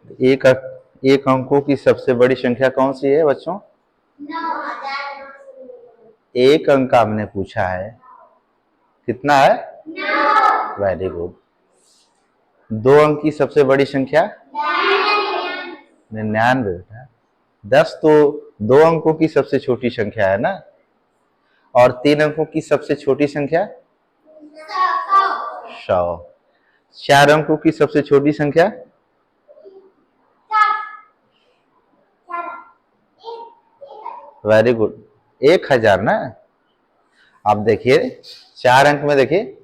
एक एक अंकों की सबसे बड़ी संख्या कौन सी है बच्चों? 1 अंक आपने पूछा है, कितना है? 9। Very good. 2 अंक की सबसे बड़ी संख्या? 99 बेटा। 10 तो 2 अंकों की सबसे छोटी संख्या है ना, और 3 अंकों की सबसे छोटी संख्या? 100। 4 अंकों की सबसे छोटी संख्या? वेरी गुड, 1000 ना। आप देखिए 4 अंक में, देखिए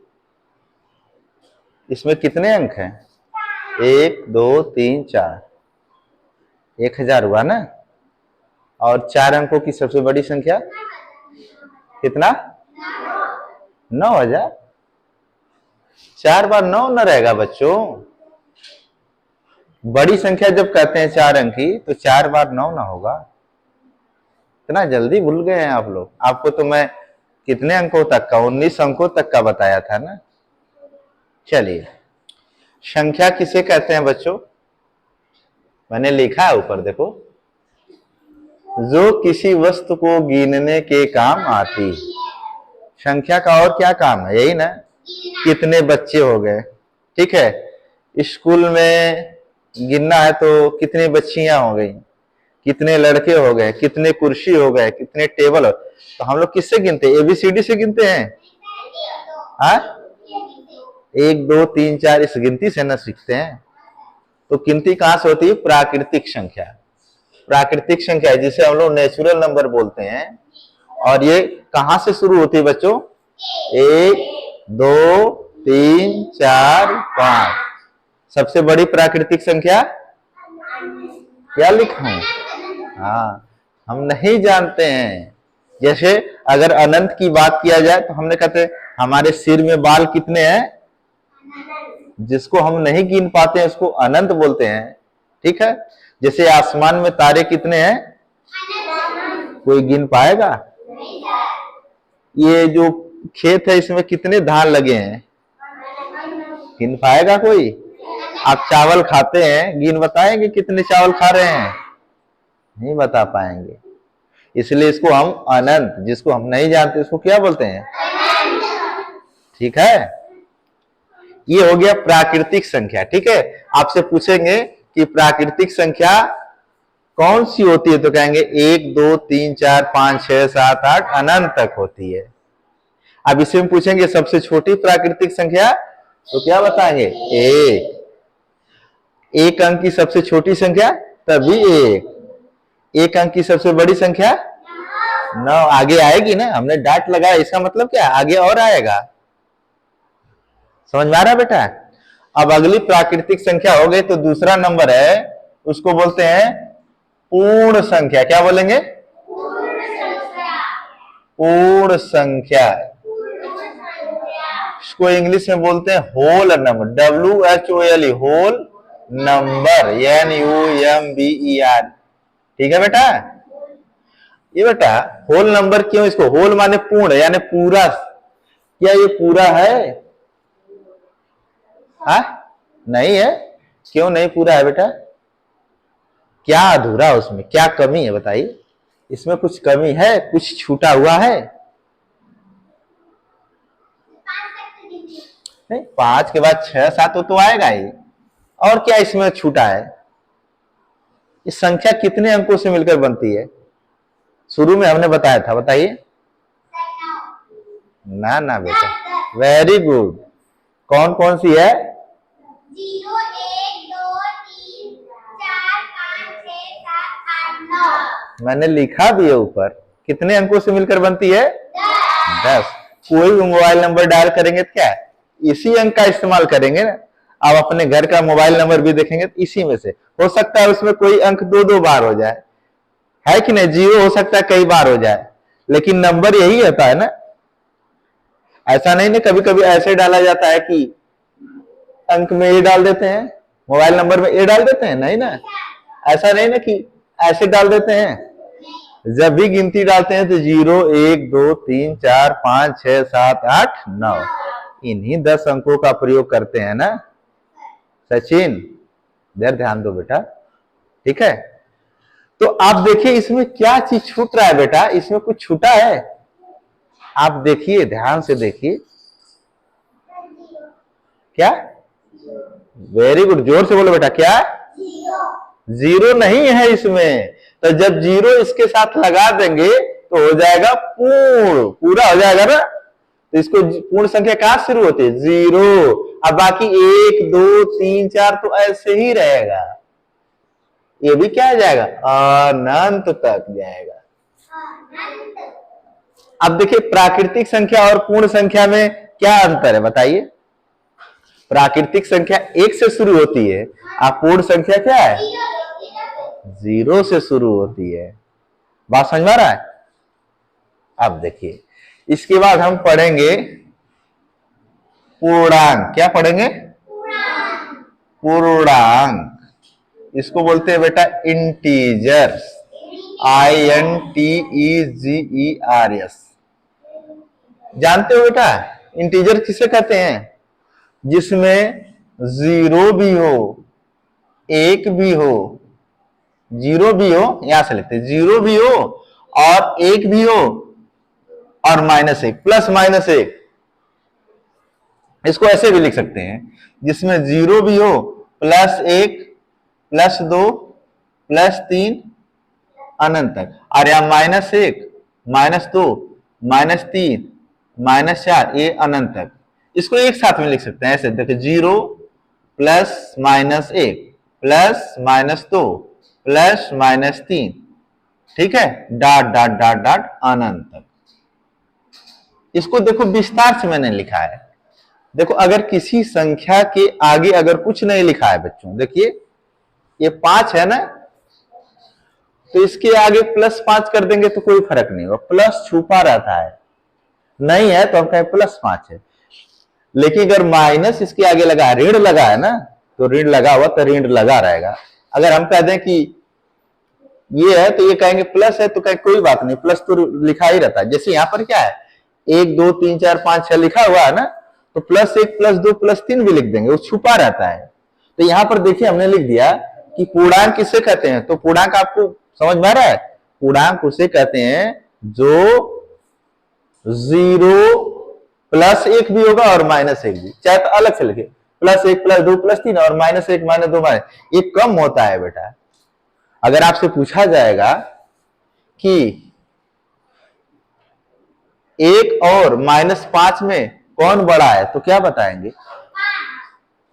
इसमें कितने अंक हैं? 1 2 3 4, 1000 हुआ ना। और 4 अंकों की सबसे बड़ी संख्या कितना? 9000। 4 बार 9 न रहेगा बच्चों। बड़ी संख्या जब कहते हैं 4 अंक की, तो 4 बार 9 ना होगा। इतना जल्दी भूल गए हैं आप लोग। आपको तो मैं कितने अंकों तक का, 19 अंकों तक का बताया था ना। चलिए, संख्या किसे कहते हैं बच्चों? मैंने लिखा है ऊपर देखो, जो किसी वस्तु को गिनने के काम आती। संख्या का और क्या काम है? यही ना, कितने बच्चे हो गए। ठीक है, स्कूल में गिनना है तो कितनी बच्चियां हो गई, कितने लड़के हो गए, कितने कुर्सी हो गए, कितने टेबल हो। तो हम लोग किससे गिनते हैं? एबीसीडी से गिनते हैं। हाँ, 1 2 3 4 इस गिनती से ना सीखते हैं। तो गिनती कहां से होती है? प्राकृतिक संख्या। प्राकृतिक संख्या जिसे हम लोग नेचुरल नंबर बोलते हैं। और ये कहां से शुरू होती है बच्चों? 1 2 3 4 5। सबसे बड़ी प्राकृतिक संख्या क्या लिखा हूं? हाँ, हम नहीं जानते हैं। जैसे अगर अनंत की बात किया जाए तो हमने कहते हमारे सिर में बाल कितने हैं? जिसको हम नहीं गिन पाते हैं उसको अनंत बोलते हैं। ठीक है, जैसे आसमान में तारे कितने हैं? कोई गिन पाएगा? ये जो खेत है इसमें कितने धान लगे हैं? गिन पाएगा कोई? आप चावल खाते हैं, गिन बताएंगे कितने चावल खा रहे हैं? नहीं बता पाएंगे। इसलिए इसको हम अनंत, जिसको हम नहीं जानते उसको क्या बोलते हैं? ठीक है, ये हो गया प्राकृतिक संख्या। ठीक है, आपसे पूछेंगे कि प्राकृतिक संख्या कौन सी होती है, तो कहेंगे 1 2 3 4 5 6 7 8 अनंत तक होती है। अब इसे में पूछेंगे सबसे छोटी प्राकृतिक संख्या, तो क्या बताएंगे? 1। 1 अंक की सबसे छोटी संख्या तभी 1। 1 अंक की सबसे बड़ी संख्या 9। आगे आएगी ना, हमने डाट लगाया, इसका मतलब क्या? आगे और आएगा। समझ में आ रहा है बेटा? अब अगली प्राकृतिक संख्या हो गई, तो दूसरा नंबर है, उसको बोलते हैं पूर्ण संख्या। क्या बोलेंगे? पूर्ण संख्या। इसको इंग्लिश में बोलते हैं whole number, WHOLE, whole number, NUMBER। ठीक है बेटा? ये बेटा होल नंबर क्यों? इसको होल माने पूर्ण, यानी पूरा। क्या ये पूरा है? हाँ, नहीं है। क्यों नहीं पूरा है बेटा? क्या अधूरा है उसमें? क्या कमी है बताइए? इसमें कुछ कमी है? कुछ छूटा हुआ है? नहीं, 5 के बाद 6 7 तो आएगा ही। और क्या इसमें छूटा है? इस संख्या कितने अंकों से मिलकर बनती है? शुरू में हमने बताया था, बताइए। ना ना बेटा, वेरी गुड। कौन कौन सी है? 0 1 2 3 4 5 6 7 8 9। मैंने लिखा भी है ऊपर। कितने अंकों से मिलकर बनती है? 10। कोई भी मोबाइल नंबर डायल करेंगे तो क्या इसी अंक का इस्तेमाल करेंगे ना। आप अपने घर का मोबाइल नंबर भी देखेंगे तो इसी में से हो सकता है उसमें कोई अंक 2 बार हो जाए, है कि नहीं? 0 हो सकता है कई बार हो जाए, लेकिन नंबर यही होता है ना। ऐसा नहीं ना, कभी कभी ऐसे डाला जाता है कि अंक में ए डाल देते हैं, मोबाइल नंबर में ए डाल देते हैं, नहीं ना। ऐसा नहीं ना कि ऐसे डाल देते हैं। जब भी गिनती डालते हैं तो 0 1 2 3 4 5 6 7 8 9, इन्हीं 10 अंकों का प्रयोग करते हैं ना सचिन। इधर ध्यान दो बेटा, ठीक है। तो आप देखिए इसमें क्या चीज छूट रहा है बेटा, इसमें कुछ छूटा है? आप देखिए, ध्यान से देखिए, क्या? वेरी गुड, जोर से बोलो बेटा, क्या? जीरो नहीं है इसमें। तो जब जीरो इसके साथ लगा देंगे तो हो जाएगा पूर्ण, पूरा हो जाएगा ना। तो इसको पूर्ण संख्या कहां शुरू होती है? जीरो। अब बाकी 1 2 3 4 तो ऐसे ही रहेगा, ये भी क्या जाएगा? अनंत तक जाएगा। अब देखिए प्राकृतिक संख्या और पूर्ण संख्या में क्या अंतर है बताइए। प्राकृतिक संख्या 1 से शुरू होती है, और पूर्ण संख्या क्या है? 0 से शुरू होती है। बात समझ में आ रहा है? अब देखिए इसके बाद हम पढ़ेंगे पूर्णांक। क्या पढ़ेंगे? पूर्णांक। इसको बोलते हैं बेटा इंटीजर्स, INTEGERS। जानते हो बेटा इंटीजर किसे कहते हैं? जिसमें 0 भी हो, 1 भी हो, 0 भी हो, यहां से लिखते हैं 0 भी हो और 1 भी हो और -1, प्लस -1। इसको ऐसे भी लिख सकते हैं जिसमें 0 भी हो, +1, +2, +3 अनंत तक, और यहां -1, -2, -3, -4 ये अनंत तक। इसको एक साथ में लिख सकते हैं ऐसे, देखिए 0 + -1 + -2 + -3, ठीक है, डॉट डॉट डॉट डॉट अनंत तक। इसको देखो विस्तार से मैंने लिखा है। देखो अगर किसी संख्या के आगे अगर कुछ नहीं लिखा है बच्चों, देखिए ये 5 है ना, तो इसके आगे +5 कर देंगे तो कोई फर्क नहीं होगा, प्लस छुपा रहता है, नहीं है तो हम कहें +5 है। लेकिन अगर माइनस इसके आगे लगा है, ऋण लगा है ना, तो ऋण लगा हुआ तो ऋण लगा रहेगा। अगर हम कह दें कि ये है तो ये कहेंगे प्लस है, तो कहें कोई बात नहीं, प्लस तो लिखा ही रहता है। जैसे यहाँ पर क्या है 1 2 3 4 5 6 लिखा हुआ है ना, तो +1 +2 +3 भी लिख देंगे, वो छुपा रहता है। तो यहाँ पर देखिए हमने लिख दिया कि पूर्णांक किसे कहते हैं। तो पूर्णांक आपको समझ में आ रहा है? पूर्णांक उसे कहते हैं जो 0 +1 भी होगा और -1 भी, चाहे तो अलग से लिखे +1 +2 +3 और -1 -2 ये कम होता है बेटा। अगर आपसे पूछा जाएगा कि 1 और -5 में कौन बड़ा है तो क्या बताएंगे?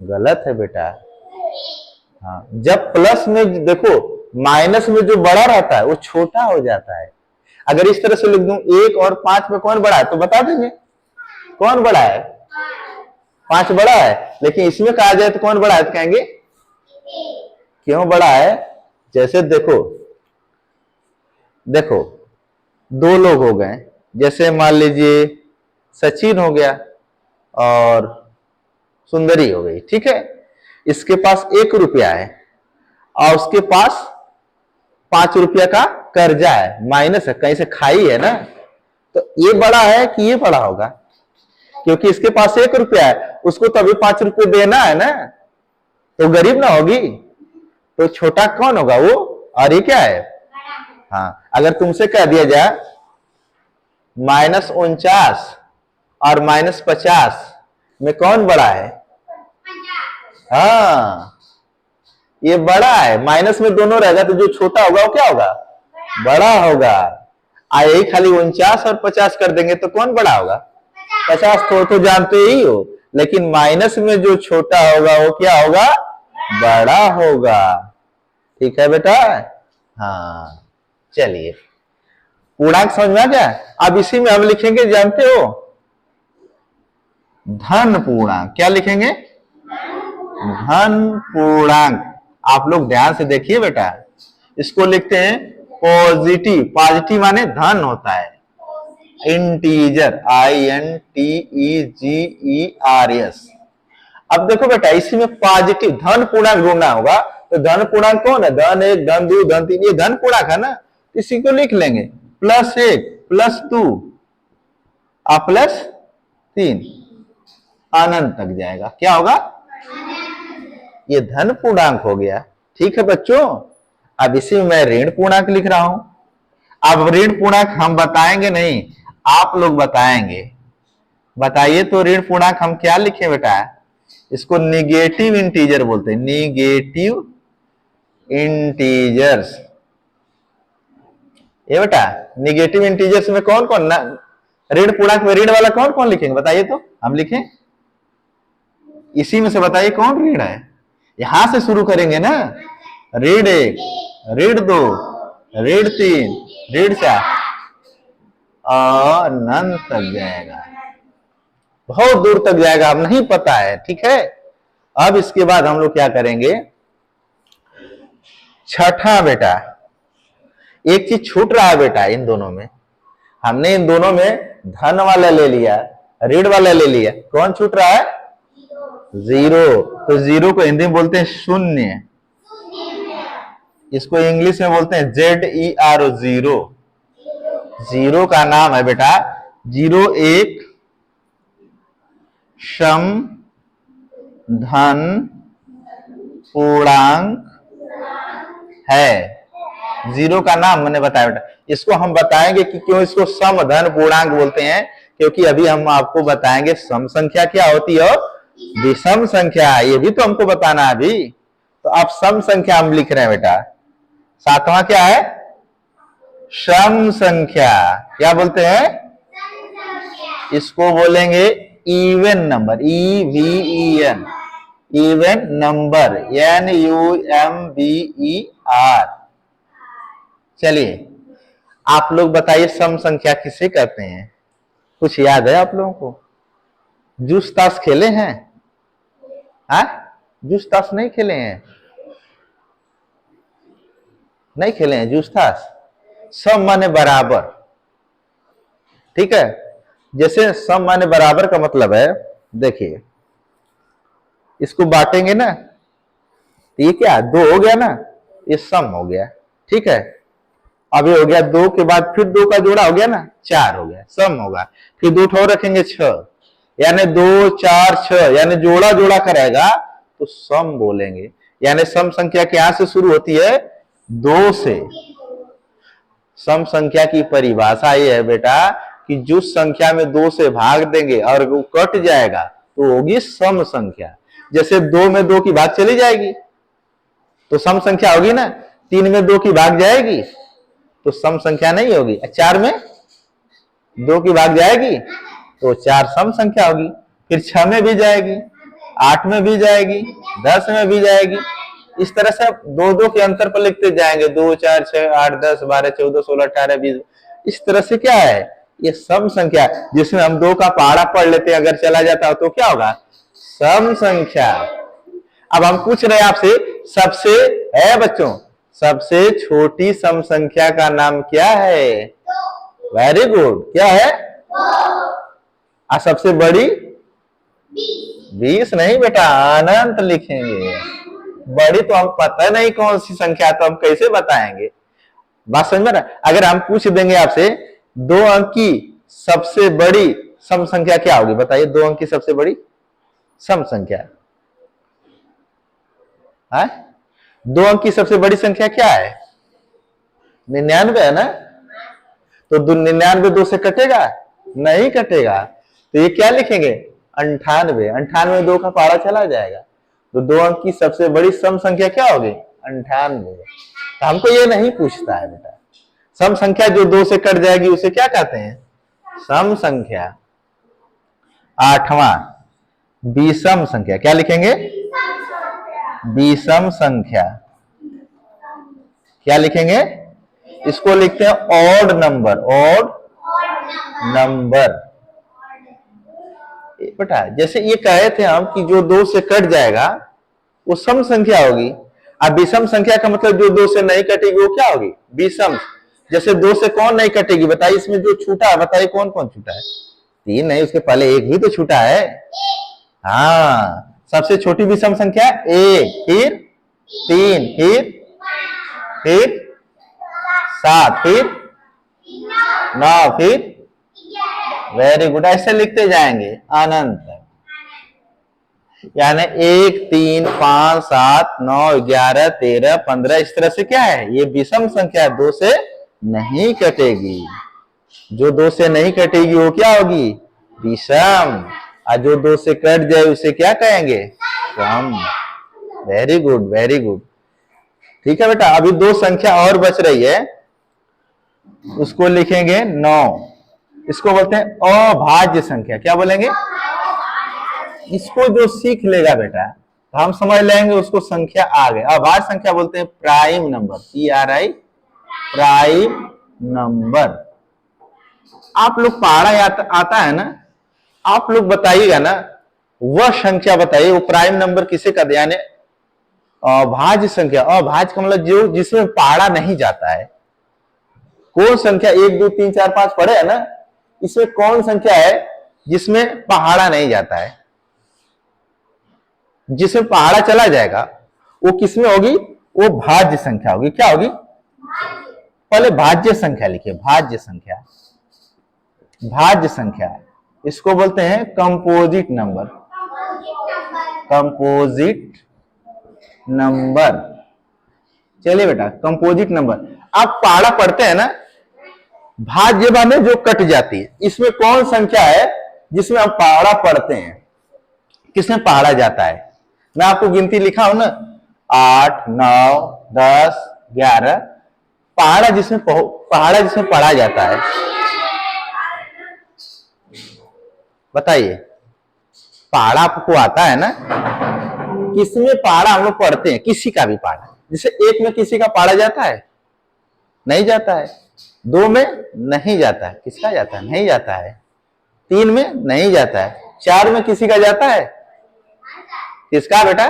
गलत है बेटा। हाँ, जब प्लस में देखो, माइनस में जो बड़ा रहता है वो छोटा हो जाता है। अगर इस तरह से लिख दूं 1 और 5 में कौन बड़ा है तो बता देंगे कौन बड़ा है? 5 बड़ा है। लेकिन इसमें कहा जाए तो कौन बड़ा है तो कहेंगे क्यों बड़ा है? जैसे देखो देखो 2 लोग हो गए, जैसे मान लीजिए सचिन हो गया और सुंदरी हो गई, ठीक है। इसके पास 1 रुपया है और उसके पास 5 रुपया का कर्जा है, माइनस है, कहीं से खाई है ना, तो ये बड़ा है कि ये बड़ा होगा? क्योंकि इसके पास 1 रुपया है, उसको तो अभी 5 रुपये देना है ना, तो गरीब ना होगी, तो छोटा कौन होगा? वो। और ये क्या है? हाँ, अगर तुमसे कह दिया जाए -49 और -50 में कौन बड़ा है? हाँ, ये बड़ा है। माइनस में दोनों रहेगा तो जो छोटा होगा वो क्या होगा? बड़ा होगा। यही खाली 49 और 50 कर देंगे तो कौन बड़ा होगा? 50 तो जानते ही हो, लेकिन माइनस में जो छोटा होगा वो क्या होगा? बड़ा होगा। ठीक है बेटा? हाँ, चलिए पूर्णांक समझ में आ गया। अब इसी में हम लिखेंगे, जानते हो, धन पूर्णांक। क्या लिखेंगे? धन पूर्णांक। आप लोग ध्यान से देखिए बेटा, इसको लिखते हैं पॉजिटिव। पॉजिटिव माने धन होता है, इंटीजर, INTEGERS। अब देखो बेटा इसी में पॉजिटिव धन पूर्णांक ढूंढना होगा, तो धन पूर्णांक कौन है? धन 1 धन 2 धन 3, ये धन पूर्णांक है ना, इसी को लिख लेंगे +1 +2 और +3 अनंत तक जाएगा। क्या होगा? ये धन पूर्णांक हो गया। ठीक है बच्चों, अब इसी में मैं ऋण पूर्णांक लिख रहा हूं। अब ऋण पूर्णांक हम बताएंगे नहीं, आप लोग बताएंगे। बताइए तो ऋण पूर्णांक हम क्या लिखें बेटा? इसको निगेटिव इंटीजर बोलते हैं, निगेटिव इंटीजर्स। ये बेटा निगेटिव इंटीजर्स में कौन कौन ना ऋण पूर्णांक में ऋण वाला कौन कौन लिखेंगे बताइए तो, हम लिखें इसी में से, बताइए कौन ऋण है? यहां से शुरू करेंगे ना, ऋण 1, ऋण 2, ऋण 3, ऋण 4, अनंत तक जाएगा, बहुत दूर तक जाएगा, अब नहीं पता है। ठीक है, अब इसके बाद हम लोग क्या करेंगे? छठा बेटा, एक चीज छूट रहा है बेटा इन दोनों में। हमने इन दोनों में धन वाला ले लिया, ऋण वाला ले लिया, कौन छूट रहा है? जीरो। तो जीरो को हिंदी में बोलते हैं शून्य, इसको इंग्लिश में बोलते हैं ZERO, जीरो। जीरो का नाम है बेटा, जीरो एक सम धन पूर्णांक है। जीरो का नाम मैंने बताया बेटा, इसको हम बताएंगे कि क्यों इसको सम धन पूर्णांक बोलते हैं, क्योंकि अभी हम आपको बताएंगे सम संख्या क्या होती है और विषम संख्या, ये भी तो हमको बताना है अभी। तो आप सम संख्या हम लिख रहे हैं बेटा। सातवां क्या है? सम संख्या। क्या बोलते हैं? इसको बोलेंगे even number, EVEN, even number, NUMBER। चलिए आप लोग बताइए सम संख्या किसे कहते हैं? कुछ याद है आप लोगों को? जूस ताश खेले हैं? हाँ, जूस ताश नहीं खेले हैं? नहीं खेले हैं जूस ताश? सम माने बराबर। ठीक है, जैसे सम माने बराबर का मतलब है, देखिए इसको बांटेंगे ना, ये क्या दो हो गया ना, ये सम हो गया। ठीक है, अब ये हो गया, दो के बाद फिर दो का जोड़ा हो गया ना, 4 हो गया, सम होगा। फिर दो ठो रखेंगे 6, यानी 2 4 6, यानी जोड़ा जोड़ा करेगा तो सम बोलेंगे। यानी सम संख्या यहां से शुरू होती है 2 से। सम संख्या की परिभाषा ये है बेटा कि जिस संख्या में 2 से भाग देंगे और वो कट जाएगा तो होगी सम संख्या। जैसे 2 में 2 की भाग चली जाएगी तो सम संख्या होगी ना, 3 में 2 की भाग जाएगी तो सम संख्या नहीं होगी, 4 में 2 की भाग जाएगी तो 4 सम संख्या होगी। फिर 6 में भी जाएगी, 8 में भी जाएगी, 10 में भी जाएगी। इस तरह से आप 2-2 के अंतर पर लिखते जाएंगे, 2 4 6 8 10 12 14 16 18 20। इस तरह से क्या है, ये सम संख्या, जिसमें हम 2 का पहाड़ा पढ़ लेते हैं, अगर चला जाता हो तो क्या होगा? सम संख्या। अब हम पूछ रहे हैं आपसे, सबसे है बच्चों, सबसे छोटी सम संख्या का नाम क्या है? वेरी गुड, क्या है? सबसे बड़ी? 20 नहीं बेटा, अनंत लिखेंगे। बड़ी तो हम पता नहीं कौन सी संख्या, तो हम कैसे बताएंगे? बात समझ में ना? अगर हम पूछ देंगे आपसे 2 अंक की सबसे बड़ी सम संख्या क्या होगी, बताइए 2 अंक की सबसे बड़ी सम संख्या है? 2 अंक की सबसे बड़ी संख्या क्या है? 99 है ना? तो 99 2 से कटेगा? नहीं कटेगा। तो ये क्या लिखेंगे? 98। 98 में 2 का पहाड़ा चला जाएगा तो 2 अंक की सबसे बड़ी सम संख्या क्या होगी? 98। तो हमको ये नहीं पूछता है बेटा, सम संख्या जो 2 से कट जाएगी उसे क्या कहते हैं? सम संख्या। 8वां विषम संख्या। क्या लिखेंगे? विषम संख्या। क्या लिखेंगे? इसको लिखते हैं ऑड नंबर, ऑड नंबर। बेटा जैसे ये कहे थे हम कि जो 2 से कट जाएगा वो सम संख्या होगी। अब विषम संख्या का मतलब जो 2 से नहीं कटेगी वो क्या होगी? विषम। जैसे 2 से कौन नहीं कटेगी बताइए, इसमें जो छूटा है बताइए कौन कौन छूटा है? 3 नहीं, उसके पहले 1 भी तो छूटा है। हाँ, सबसे छोटी विषम संख्या 1, फिर 3, फिर 7, फिर 9, फिर वेरी गुड, ऐसे लिखते जाएंगे अनंत। यानी 1 3 5 7 9 11 13 15 इस तरह से क्या है, ये विषम संख्या है, 2 से नहीं कटेगी। जो 2 से नहीं कटेगी वो क्या होगी, विषम। और जो 2 से कट जाए उसे क्या कहेंगे, sum. Very good very good. ठीक है बेटा, अभी 2 संख्या और बच रही है, उसको लिखेंगे 9। इसको बोलते हैं अभाज्य संख्या। क्या बोलेंगे, इसको जो सीख लेगा बेटा तो हम समझ लेंगे उसको संख्या आ गई। अभाज्य संख्या बोलते हैं prime number, PRI, prime number. आप लोग पढ़ा आता है ना, आप लोग बताइएगा ना, वह संख्या बताइए, वो प्राइम नंबर किसे कहते हैं, यानी अभाज्य संख्या। अभाज्य का मतलब जो जिसमें पढ़ा नहीं जाता है। कौन संख्या 1 2 3 4 5 पढ़े है ना, इसमें कौन संख्या है जिसमें पहाड़ा नहीं जाता है, जिसमें पहाड़ा चला जाएगा वो किसमें होगी, वो भाज्य संख्या होगी। क्या होगी, पहले भाज्य संख्या लिखिए, भाज्य संख्या। भाज्य संख्या इसको बोलते हैं कंपोजिट नंबर, कंपोजिट नंबर। चलिए बेटा, कंपोजिट नंबर। आप पहाड़ा पढ़ते हैं ना, भाज्य माने जो कट जाती है। इसमें कौन संख्या है जिसमें आप पहाड़ा पढ़ते हैं, किसमें पहाड़ा जाता है। मैं आपको गिनती लिखा हूं ना, 8 9 10 11, पहाड़ा जिसमें पढ़ा जाता है। बताइए, पहाड़ा आपको आता है ना, किसमें पहाड़ा हम लोग पढ़ते हैं, किसी का भी पहाड़ा। जैसे 1 में किसी का पढ़ा जाता है, नहीं जाता है। 2 में नहीं जाता है, किसका जाता है, नहीं जाता है। 3 में नहीं जाता है। 4 में किसी का जाता है, किसका बेटा,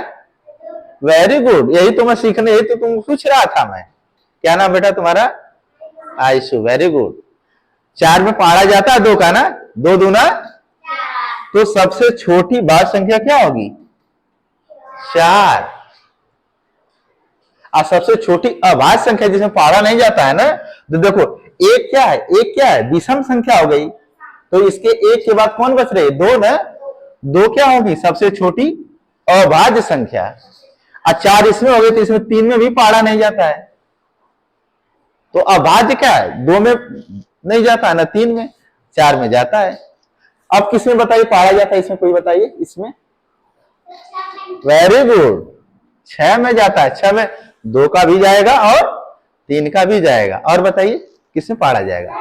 वेरी गुड। यही तो मैं सीखने, यही तो तुम पूछ रहा था मैं। क्या नाम बेटा तुम्हारा, आयशु, वेरी गुड। 4 में पढ़ा जाता है 2 का ना, 2 दूना, तो सबसे छोटी भाज्य संख्या क्या होगी, 4। और सबसे छोटी अभाज्य संख्या जिसमें पढ़ा नहीं जाता है ना, तो देखो 1 क्या है, 1 क्या है, विषम संख्या हो गई। तो इसके 1 के बाद कौन बच रही, 2 ना, 2 क्या होगी, सबसे छोटी अभाज्य संख्या। और 4 इसमें हो गई, तो इसमें 3 में भी पढ़ा नहीं जाता है। तो अभाज्य क्या है, 2 में नहीं जाता है ना, 3 में, 4 में जाता है। अब किसमें बताइए पढ़ा जाता है, इसमें कोई बताइए, इसमें, वेरी गुड, 6 में जाता है। 6 में 2 का भी जाएगा और 3 का भी जाएगा। और बताइए किसमें पढ़ा जाएगा,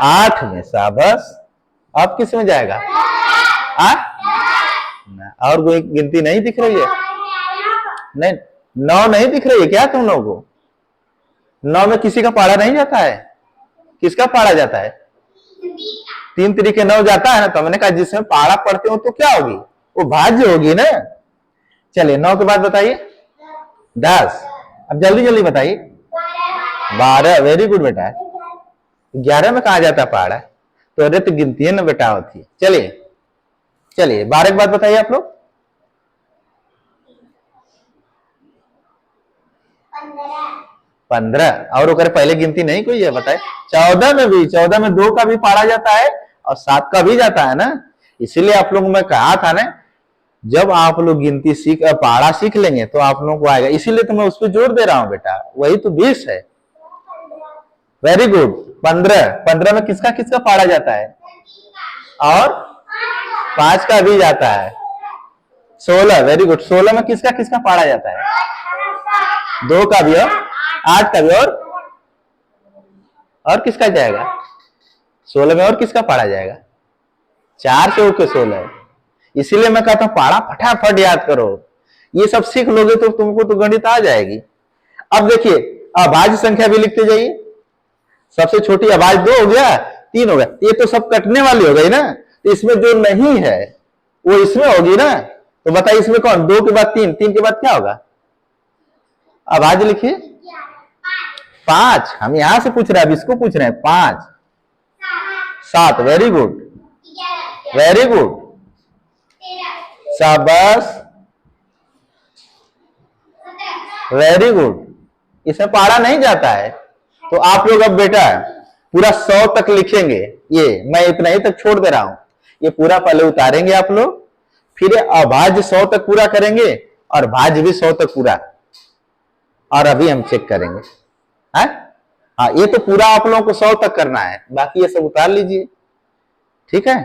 8 में, शाबाश। अब किसमें जाएगा, और कोई गिनती नहीं दिख रही है, नहीं, 9 नहीं दिख रही है क्या तुम लोगों को, 9 में किसी का पढ़ा नहीं जाता है, किसका पढ़ा जाता है, 3 तरीके 9 जाता है ना। तो मैंने कहा जिसमें पहाड़ा पढ़ते हो तो क्या होगी, वो भाज्य होगी ना। चलिए 9 के बाद बताइए, 10। अब जल्दी जल्दी बताइए, 12, वेरी गुड बेटा। 11 में कहा जाता है पहाड़ा, तो अरे तो गिनती है ना बेटा होती है। चलिए चलिए 12 के बाद बताइए आप लोग, 15। और पहले गिनती नहीं कोई है, बताए। 14 में भी, 14 में 2 का भी पढ़ा जाता है और 7 का भी जाता है ना। इसीलिए आप लोग मैं कहा था ना, जब आप लोग गिनती पढ़ा सीख लेंगे तो आप लोगों को आएगा। इसीलिए तो मैं उस पर जोर दे रहा हूं बेटा, वही तो 20 है। Very good. 15 में किसका किसका पढ़ा जाता है, और 5 का भी जाता है। 16, वेरी गुड। 16 में किसका किसका पढ़ा जाता है, 2 का भी और 8 का भी, और किसका जाएगा 16 में, और किसका पढ़ा जाएगा, 4 से होकर 16 है। इसीलिए मैं कहता हूं पढ़ा फटाफट याद करो, ये सब सीख लोगे तो तुमको तो गणित आ जाएगी। अब देखिए अभाज्य संख्या भी लिखते जाइए। सबसे छोटी अभाज्य 2 हो गया, 3 हो गया, ये तो सब कटने वाली हो गई ना। तो इसमें जो नहीं है वो इसमें होगी ना। तो बताइए इसमें कौन, 2 के बाद 3, 3 के बाद क्या होगा, अभाज्य लिखिए 5। हम यहां से पूछ रहे हैं, अब इसको पूछ रहे हैं 5 7, वेरी गुड वेरी गुड, शाबाश, वेरी गुड। इसमें पढ़ा नहीं जाता है। तो आप लोग अब बेटा पूरा 100 तक लिखेंगे, ये मैं इतना ही तक छोड़ दे रहा हूं, ये पूरा पहले उतारेंगे आप लोग, फिर अभाज्य 100 तक पूरा करेंगे और भाज्य भी 100 तक पूरा, और अभी हम चेक करेंगे। है हाँ, ये तो पूरा आप लोगों को 100 तक करना है, बाकी ये सब उतार लीजिए। ठीक है।